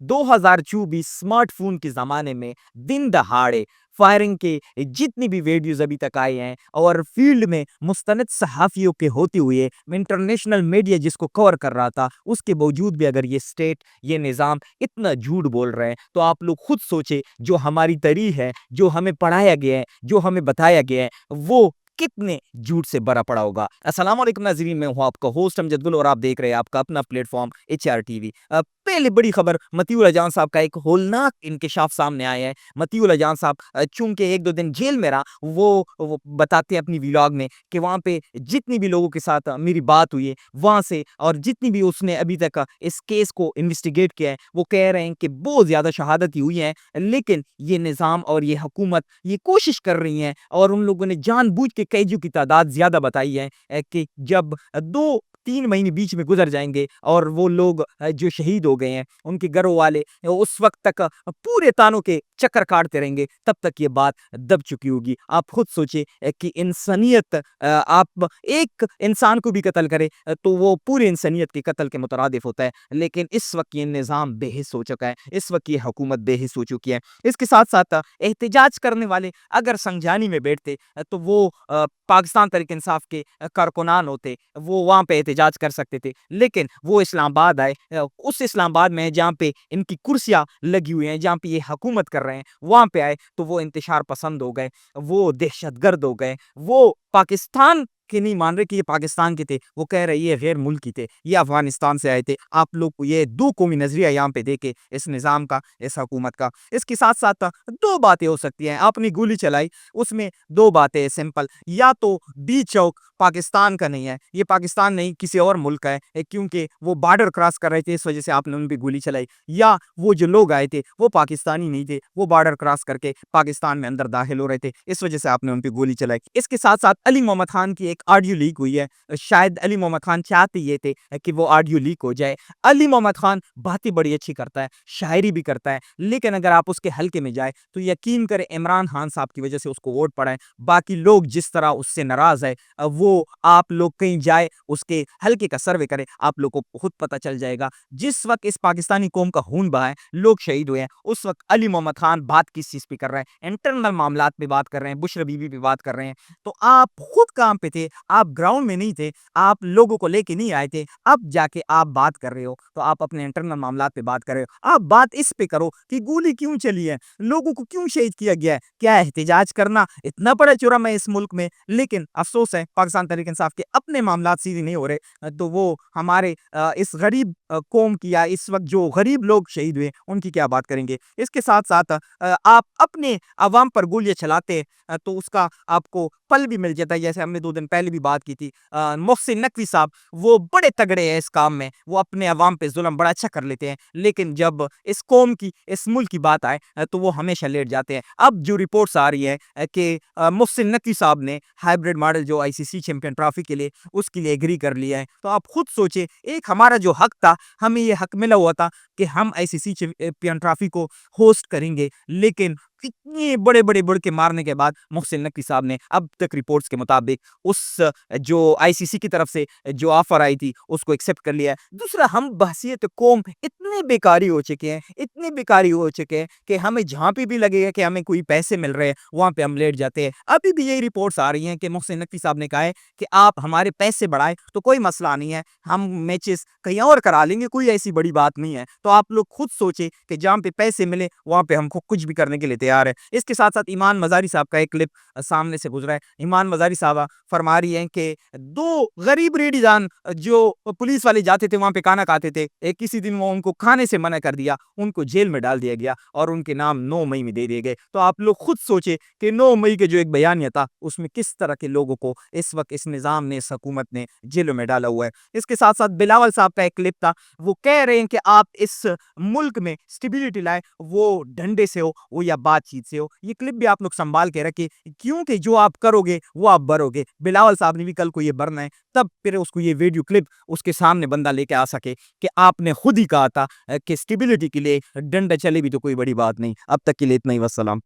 2024 smartphone के ज़माने में दिन दहाड़े फायरिंग के जितनी भी वीडियोज़ अभी तक आए हैं और फ़ील्ड में मुस्तनद सहाफ़ियों के होते हुए इंटरनेशनल मीडिया जिसको कवर कर रहा था, उसके बावजूद भी अगर ये स्टेट, ये निज़ाम इतना झूठ बोल रहे हैं, तो आप लोग खुद सोचें जो हमारी तारीख़ है, जो हमें पढ़ाया गया है, जो हमें बताया गया है, वो कितने झूठ से भरा पड़ा होगा। अस्सलाम वालेकुम नाज़रीन, मैं हूँ आपका होस्ट अमजद गुल और आप देख रहे हैं आपका अपना प्लेटफ़ॉर्म एचआर टीवी। पहले बड़ी खबर मतीउल अजान साहब का एक होलनाक इंकशाफ सामने आया है। मतीउल अजान साहब चूँकि 1-2 दिन जेल में रहा, वो बताते हैं अपनी व्लॉग में कि वहाँ पे जितनी भी लोगों के साथ मेरी बात हुई है, वहाँ से और जितनी भी उसने अभी तक इस केस को इन्वेस्टिगेट किया है, वो कह रहे हैं कि बहुत ज़्यादा शहादत ही हुई है। लेकिन ये निज़ाम और ये हुकूमत ये कोशिश कर रही है और उन लोगों ने जानबूझ के कैदियों की तादाद ज़्यादा बताई है कि जब 2-3 महीने बीच में गुज़र जाएँगे और वो लोग जो शहीद हो गए हैं, उनके घर वाले उस वक़्त तक पूरे तानों के चक्कर काटते रहेंगे, तब तक ये बात दब चुकी होगी। आप खुद सोचिए कि इंसानियत आप एक इंसान को भी कत्ल करें तो वो पूरी इंसानियत के कत्ल के मुतरादिफ होता है। लेकिन इस वक़्त ये निज़ाम बेहिस हो चुका है, इस वक़्त ये हुकूमत बेहिस हो चुकी है। इसके साथ-साथ एहतिजाज करने वाले अगर संजानी में बैठते तो वो पाकिस्तान तहरीक-ए-इंसाफ के कारकुनान होते, वो वहाँ पे एहतिजाज कर सकते थे। लेकिन वो इस्लामाबाद आए, उस इस्लामाबाद में जहाँ पे इनकी कुर्सियाँ लगी हुई हैं, जहाँ पे ये हुकूमत कर रहे हैं, वहाँ पे आए तो वो इंतशार पसंद हो गए, वो दहशतगर्द हो गए, वो पाकिस्तान के नहीं मान रहे कि ये पाकिस्तान के थे, वो कह रहे ये गैर मुल्की थे, ये अफ़गानिस्तान से आए थे। आप लोग को ये दो कौमी नज़रिया यहाँ पे देखे इस निज़ाम का, इस हुकूमत का। इसके साथ-साथ 2 बातें हो सकती हैं, आपने गोली चलाई, उसमें 2 बातें हैं सिंपल, या तो बी चौक पाकिस्तान का नहीं है, ये पाकिस्तान नहीं किसी और मुल्क का है क्योंकि वो बॉर्डर क्रॉस कर रहे थे, इस वजह से आपने उन पे गोली चलाई, या वो जो लोग आए थे, वो पाकिस्तानी नहीं थे, वो बॉर्डर क्रॉस करके पाकिस्तान में अंदर दाखिल हो रहे थे, इस वजह से आपने उन पे गोली चलाई। इसके साथ-साथ अली मोहम्मद खान की एक ऑडियो लीक हुई है, शायद अली मोहम्मद खान चाहते ये थे कि वो ऑडियो लीक हो जाए। अली मोहम्मद खान बातें बड़ी अच्छी करता है, शायरी भी करता है, लेकिन अगर आप उसके हलके में जाए, तो यकीन करें इमरान खान साहब की वजह से उसको वोट पड़ा है। बाकी लोग जिस तरह उससे नाराज़ है वो आप लोग कहीं जाए उसके हलके का सर्वे करें, आप लोग को खुद पता चल जाएगा। जिस वक़्त इस पाकिस्तानी कौम का खून बहा है, लोग शहीद हुए हैं, उस वक़्त अली मोहम्मद खान बात किस चीज़ पे कर रहे हैं? इंटरनल मामलात पे बात कर रहे हैं, बुशरा बीबी पे बात कर रहे हैं। तो आप खुद काम पे थे, आप ग्राउंड में नहीं थे, आप लोगों को लेके नहीं आए थे, अब जाके आप बात कर रहे हो, तो आप अपने इंटरनल मामलात पे बात कर रहे हो। आप बात इस पे करो कि गोली क्यों चली है? लोगों को क्यों शहीद किया गया है? क्या एहतिजाज करना इतना बड़ा जुर्म है इस मुल्क में? लेकिन अफ़सोस है पाकिस्तान तहरीक-ए-इंसाफ के अपने मामलात सीधे नहीं हो रहे, तो वो हमारे इस गरीब कौम की या इस वक़्त जो गरीब लोग शहीद हुए, उनकी क्या बात करेंगे? इसके साथ-साथ आप अपने अवाम पर गोलियाँ चलाते तो उसका आपको फल भी मिल जाता है, जैसे हमने 2 दिन पहले भी बात की थी। मोहसिन नकवी साहब वो बड़े तगड़े हैं इस काम में, वो अपने अवाम पे ज़ुल्म बड़ा अच्छा कर लेते हैं, लेकिन जब इस कौम की, इस मुल्क की बात आए तो वो हमेशा लेट जाते हैं। अब जो रिपोर्ट्स आ रही है कि मोहसिन नकवी साहब ने हाइब्रिड मॉडल जो आईसीसी चैंपियन ट्रॉफी के लिए, उसके लिए एग्री कर लिया है। तो आप खुद सोचिए, एक हमारा जो हक था, हमें ये हक मिला हुआ था कि हम आईसीसी चैंपियन ट्रॉफी को होस्ट करेंगे, लेकिन इतने बड़े-बड़े बुड़के मारने के बाद मोहसिन नकवी साहब ने अब तक रिपोर्ट्स के मुताबिक उस जो आईसीसी की तरफ से जो ऑफर आई थी, उसको एक्सेप्ट कर लिया है। दूसरा, हम बहसीयत कौम इतने बेकारी हो चुके हैं, इतने बेकारी हो चुके हैं कि हमें जहाँ पे भी लगेगा कि हमें कोई पैसे मिल रहे हैं, वहाँ पे हम लेट जाते हैं। अभी भी यही रिपोर्ट्स आ रही हैं कि मोहसिन नकवी साहब ने कहा है कि आप हमारे पैसे बढ़ाएँ तो कोई मसला नहीं है, हम मैचेस कहीं और करा लेंगे, कोई ऐसी बड़ी बात नहीं है। तो आप लोग खुद सोचिए कि जहाँ पे पैसे मिले, वहाँ पे हम कुछ भी करने के लिए तैयार हैं। इसके साथ-साथ ईमान मज़ारी साहब का एक क्लिप सामने से गुज़रा है। ईमान मज़ारी साहबा फरमा रही हैं कि 2 गरीब रेडीज़ान जो पुलिस वाले जाते थे वहाँ पे खाना खाते थे, किसी दिन वो उनको खाने से मना कर दिया, उनको जेल में डाल दिया गया और उनके नाम 9 मई में दे दिए गए। तो आप लोग खुद सोचिए कि 9 मई के जो एक बयानिया था, उसमें किस तरह के लोगों को इस वक़्त इस निज़ाम ने, इस हुकूमत ने जेलों में डाला हुआ है। इसके साथ-साथ बिलावल साहब का एक क्लिप था, वो कह रहे हैं कि आप इस मुल्क में स्टेबिलिटी लाएँ, वो डंडे से हो, वो या बातचीत से हो। ये क्लिप भी आप लोग सँभाल के रखिए, क्योंकि जो आप करोगे, वो आप भरोगे। बिलावल साहब ने भी कल को ये भरना है, तब फिर उसको ये वीडियो क्लिप उसके सामने बंदा लेके आ सके कि आपने खुद ही कहा था कि स्टेबिलिटी के लिए डंडा चले भी तो कोई बड़ी बात नहीं। अब तक के लिए इतना ही, वस्सलाम।